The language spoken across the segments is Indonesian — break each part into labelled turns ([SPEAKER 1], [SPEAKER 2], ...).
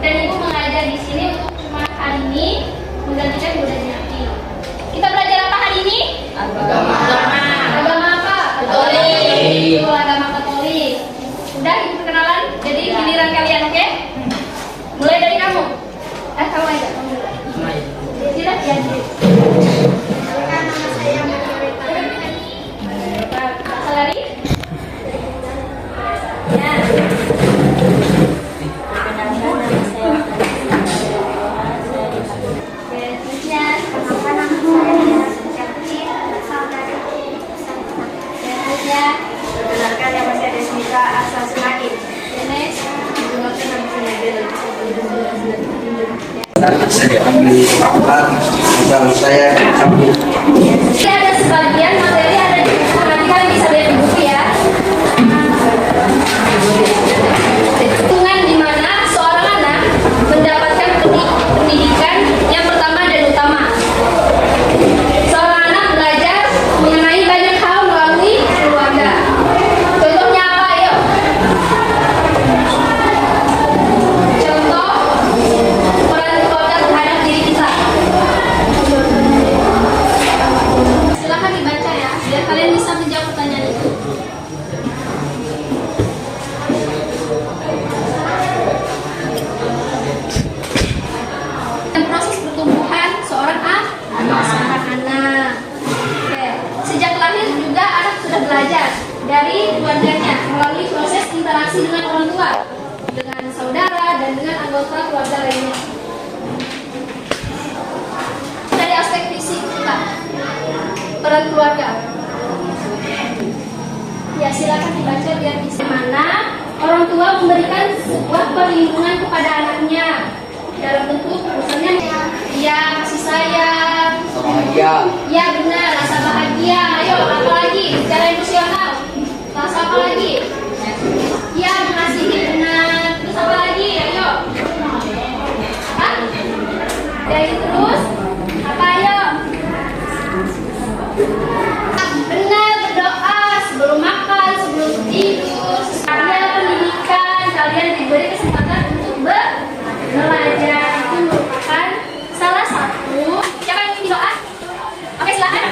[SPEAKER 1] dan Ibu mengajar di sini untuk cuma hari ini menggantikan Bunda Jati. Kita belajar apa hari ini?
[SPEAKER 2] Agama.
[SPEAKER 1] Agama apa?
[SPEAKER 2] Katolik.
[SPEAKER 1] Agama Katolik. Udah Ibu perkenalan, jadi giliran kalian, oke? Mulai dari kamu. Kamu aja, kamu mulai. Silakan ya.
[SPEAKER 3] Nama saya
[SPEAKER 1] Kak Salari. Ya.
[SPEAKER 3] Perkenalkan nama saya Desmita asal Semakin.
[SPEAKER 2] Saya ambil modal saya ambil.
[SPEAKER 1] Ini ada sebagian materi ada di buku, nanti kalian bisa lihat di buku ya. Hitungan di mana seorang anak mendapatkan pendidikan yang pertama dan utama. Seorang anak belajar mengenai banyak hal melalui keluarga. Contohnya apa? Ayo. Contoh peran keluarga terhadap diri kita. Silahkan dibaca ya, biar kalian bisa menjawab pertanyaan itu. Dan proses pertumbuhan seorang anak. Oke. Sejak lahir juga anak sudah belajar dari keluarganya melalui proses interaksi dengan orang tua, dengan saudara dan dengan anggota keluarga lainnya. Dari aspek fisik kita, peran keluarga. Ya silakan dibaca biar bisa. Mana orang tua memberikan sebuah perlindungan kepada anaknya dalam bentuk misalnya ya kasih sayang,
[SPEAKER 2] Bahagia.
[SPEAKER 1] ya benar, rasa bahagia. Ayo apa lagi? Secara emosional, rasa apa lagi? Ya mengasihi, benar. Terus apa lagi? Ayo. Apa? Dari terus apa? Ayo. Benar, berdoa sebelum makan, sebelum tidur. Kalian pendidikan, kalian diberi kesempatan untuk belajar. Itu merupakan salah satu. Siapa yang ingin doa? Oke, silakan.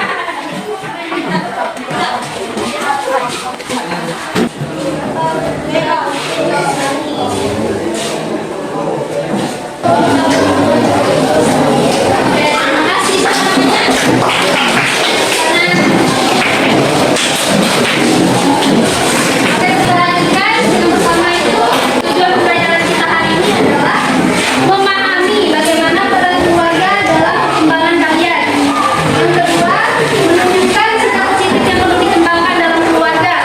[SPEAKER 1] Terima kasih semuanya. Oke, kita lanjutkan. Yang pertama itu tujuan pembelajaran kita hari ini adalah memahami bagaimana peran keluarga dalam perkembangan kalian. Yang kedua, menunjukkan sikap-sikap yang perlu dikembangkan dalam keluarga.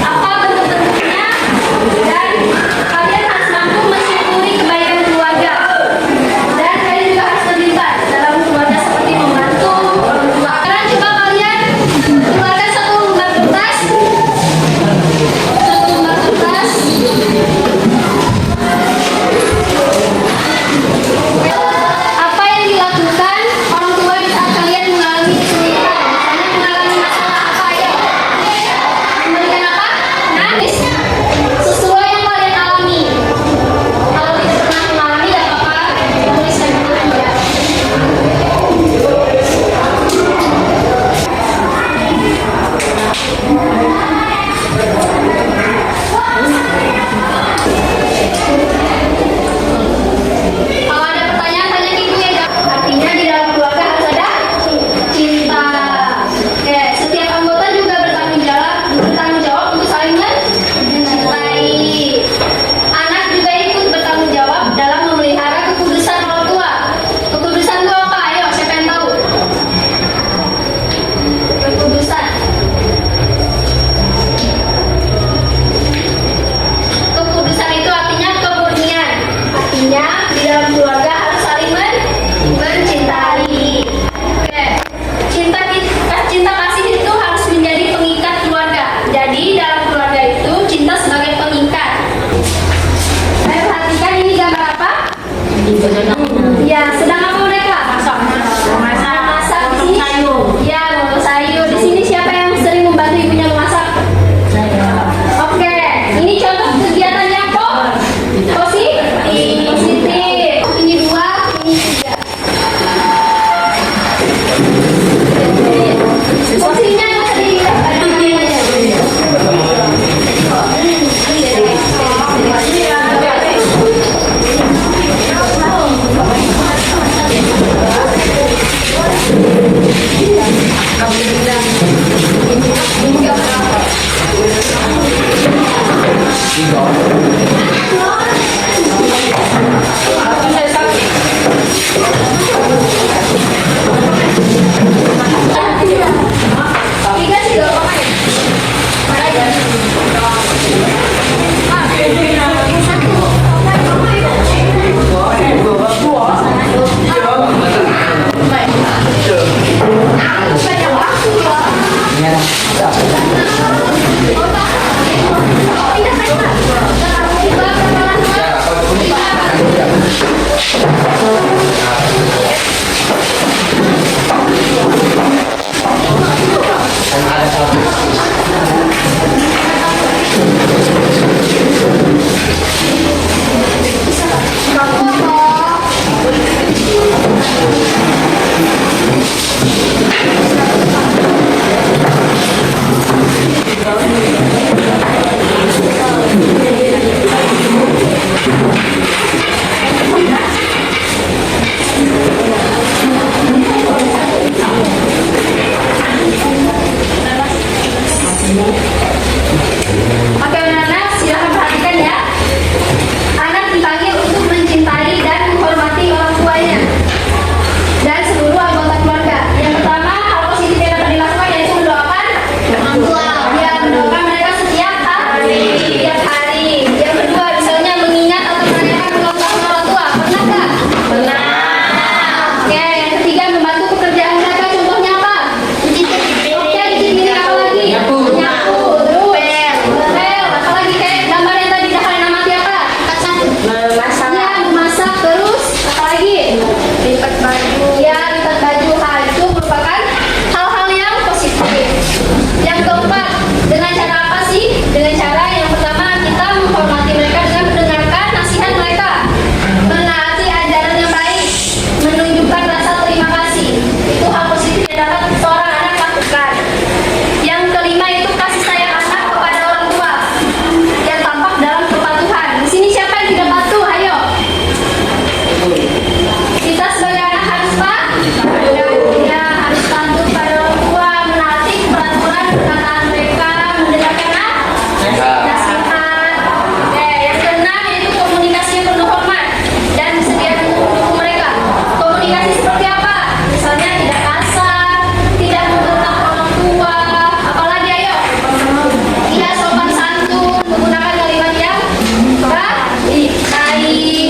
[SPEAKER 1] Apa bentuk-bentuknya dan kalian harus mampu mensyukuri kebaikan keluarga. Dan kalian juga harus terlibat dalam keluarga seperti membantu orang tua. Sekarang coba kalian keluarkan satu lembar kertas. Satu lembar kertas. Apa yang dilakukan orang tua di saat kalian mengalami kesulitan? Misalnya mengalami masalah apa ya? Memberikan apa? Nangis. Sesuai yang kalian alami. Kalau tidak pernah mengalami, tidak apa-apa. Tulis yang dulu ya. Kalau ada pertanyaan, tanya ke ibu ya. Artinya di dalam keluarga harus ada cinta. Oke, setiap anggota juga bertanggung jawab untuk saling mencintai. Anak juga ikut bertanggung jawab dalam memelihara kekudusan orang tua. Kekudusan itu apa? Ayo, siapa yang tahu? Kekudusan. Kekudusan itu artinya kemurnian. Artinya di dalam keluarga harus saling mencintai. Oke. Cinta kasih itu harus menjadi pengikat keluarga. Jadi dalam keluarga itu cinta sebagai pengikat. Saya perhatikan ini gambar apa? Ya, sedang apa mereka? Masak di sini. Ya, memasak sayur. Di sini siapa yang sering membantu ibunya memasak? Oke, ini contoh kegiatan yang positif. komunikasi seperti apa? Misalnya tidak kasar, tidak membentak orang tua, apalagi ayo? Tidak sopan santun, menggunakan kalimat yang baik,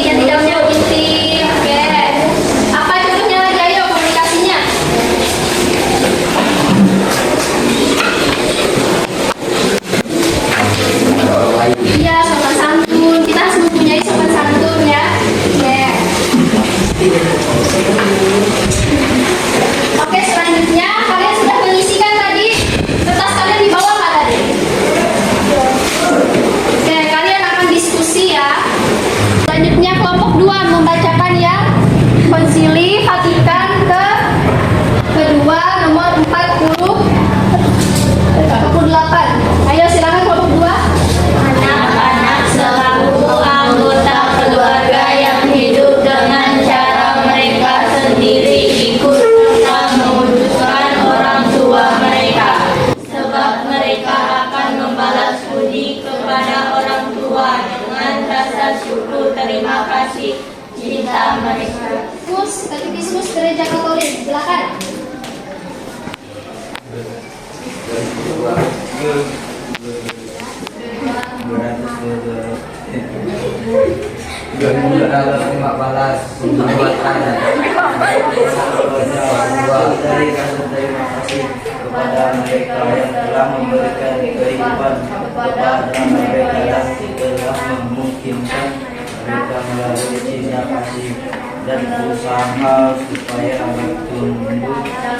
[SPEAKER 1] yang tidak menyakiti. Oke. Apa contohnya lagi ayo komunikasinya? Iya, sopan santun. Kita harus mempunyai sopan santun ya. Oke, selanjutnya kalian sudah mengisikan tadi kertas kalian di bawah nggak tadi? Oke, kalian akan diskusi ya. Selanjutnya kelompok 2 membacakan ya Konsili Vatikan kedua nomor 48. Ayo silakan kelompok 2.
[SPEAKER 4] Anak-anak selaku anggota keluarga yang hidup dengan cara mereka sendiri ikut serta mewujudkan orang tua mereka, sebab mereka akan membalas budi kepada orang tua dengan rasa syukur, terima kasih, cinta mereka.
[SPEAKER 1] Katekismus Gereja Katolik, silakan.
[SPEAKER 2] Terima balas perbuatan dari rasa terima kasih kepada mereka yang telah memberikan kehidupan kepada mereka yang telah memungkinkan mereka melalui cinta kasih dan berusaha supaya bertumbuh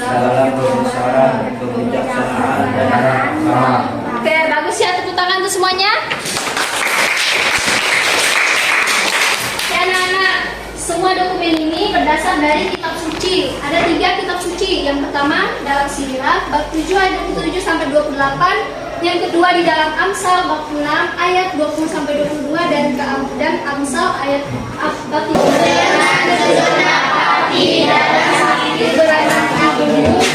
[SPEAKER 2] dalam kebesaran, kebijaksanaan dan rahmat.
[SPEAKER 1] Oke, bagus ya, tepuk tangan untuk semuanya. Oke anak-anak, semua dokumen ini berdasar dari kitab suci. Ada 3 kitab suci. Yang pertama dalam Sirah bab 7 ayat 27 sampai 28. Yang kedua di dalam Amsal bab 6 ayat 20 sampai 22 dan Amsal ayat bab 3.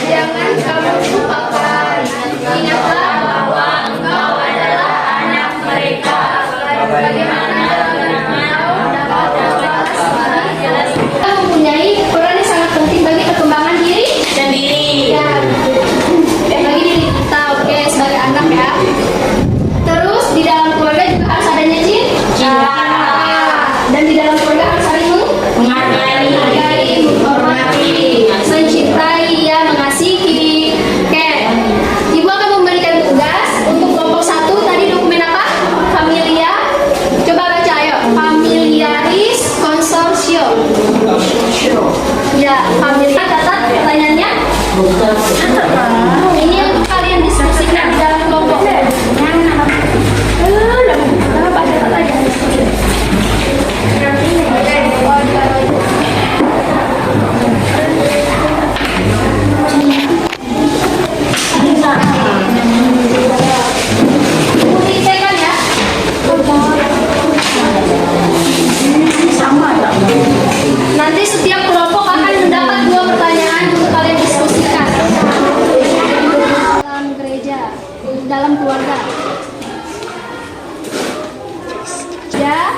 [SPEAKER 1] Jangan kamu lupakan. Ingatlah bahwa engkau adalah anak mereka. Bagaimana kita mempunyai peran yang sangat penting bagi perkembangan diri
[SPEAKER 4] Sendiri.
[SPEAKER 1] ya, bagi diri kita, oke, sebagai anak ya. Terus di dalam keluarga juga harus adanya cinta. Dan di dalam keluarga harus saling menghargai, menghormati, mencintai, ya, mengasihi. Oke, ibu akan memberikan tugas untuk kelompok 1 tadi dokumen apa? Familia. Coba baca ayo. Familiaris Consortio. Ya, familia. Catat pertanyaannya. Ini untuk kalian diskusikan di dalam kelompok. Buktikan ya. Nanti setiap kelompok akan mendapat 2 pertanyaan untuk kalian diskusikan. Dalam gereja, dalam keluarga. Ya.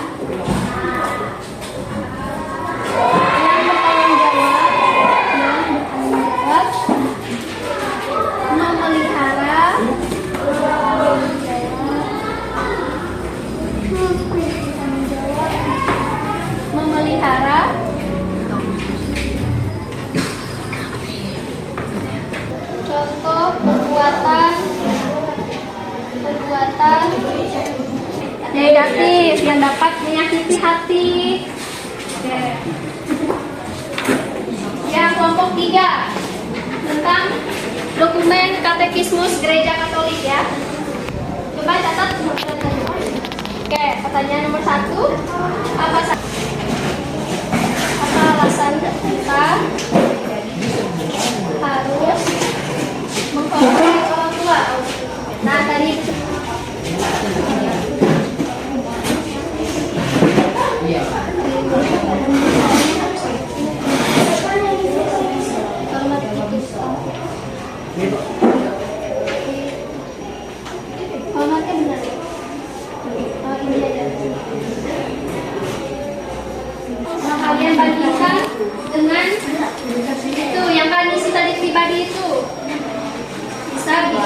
[SPEAKER 1] Memelihara contoh perbuatan negatif yang dapat menyakiti hati. Oke. Yang kelompok 3 tentang dokumen Katekismus Gereja Katolik ya. Coba catat. Oke, pertanyaan nomor 1. Apa alasan kita harus menghormati orang tua? Nah, tadi hormatkan benar. Oh, ini aja.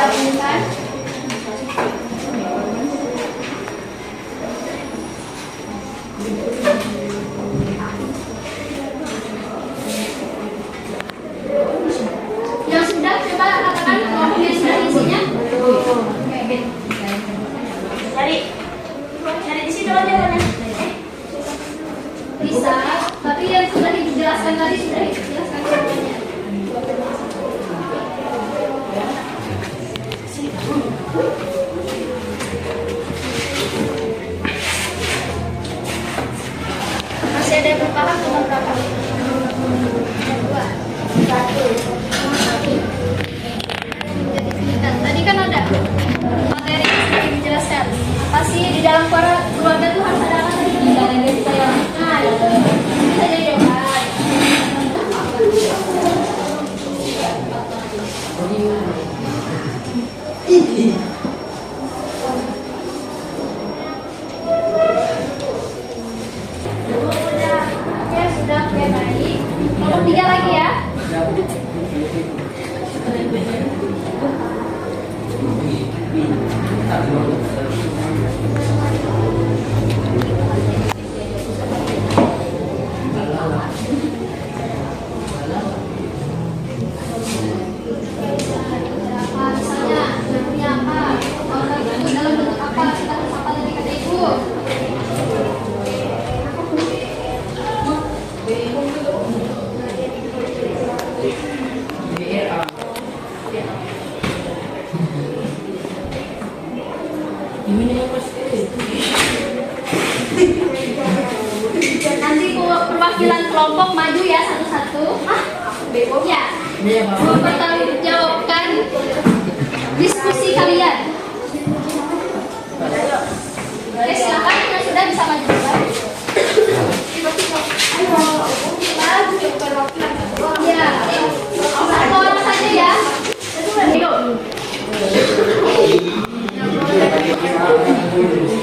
[SPEAKER 1] digabungkan. Yang sudah coba katakan kelompok yang sudah isinya.
[SPEAKER 3] Cari di situ aja kan.
[SPEAKER 1] Bisa, tapi yang sudah dijelaskan tadi sudah dijelaskan semuanya. Masih ada yang belum paham nomor berapa? Dua. Satu. Tadi kan ada materi yang sudah dijelaskan. Apa sih di dalam keluarga tuh harus ada apa tadi? Dari kita yang bisa jadi jawaban. Ya sudah, oke baik. Nomor 3 lagi ya. Apa misalnya bentuknya apa? Kalau itu dalam bentuk apa? Kita harus apa tadi kata ibu? Nanti perwakilan kelompok maju ya satu-satu. Bebo ya. Mempertanggungjawabkan diskusi kalian. Oke, silakan yang sudah bisa maju. Ya, satu orang saja ya. Ayo.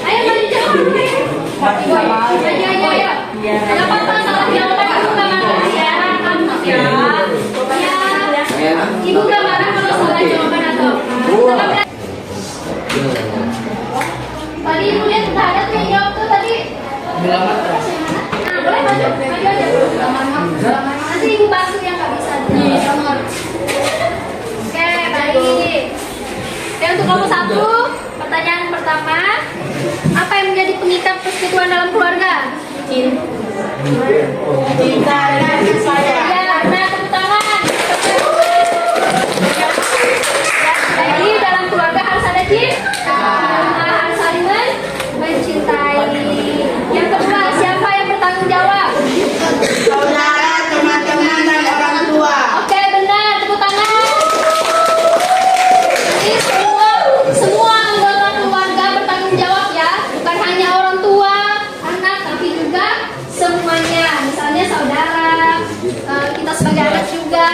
[SPEAKER 1] Ayo maju jawab. Ayo. Ada apa salah jawaban ibu gak marah ya? Kamu ya. Ya. Ibu gak marah kalau salah jawaban atau? Tadi ibu lihat udah ada tuh yang jawab tuh tadi. Nah, boleh maju aja. Nanti ibu bantu yang nggak bisa. Oke, baik. Oke, untuk kelompok 1, pertanyaan pertama, apa yang menjadi pengikat persekutuan dalam keluarga?
[SPEAKER 4] Cinta dan kasih sayang.
[SPEAKER 1] Ya, nah tepuk tangan. Jadi dalam keluarga harus ada cinta, harus saling mencintai. Yang kedua, siapa yang bertanggung jawab?
[SPEAKER 4] Saudara, teman-teman, dan orang tua.
[SPEAKER 1] Oke, benar, tepuk tangan. Jadi semua anggota keluarga bertanggung jawab ya, bukan hanya orang tua, anak, tapi juga semuanya. Misalnya saudara, kita sebagai anak juga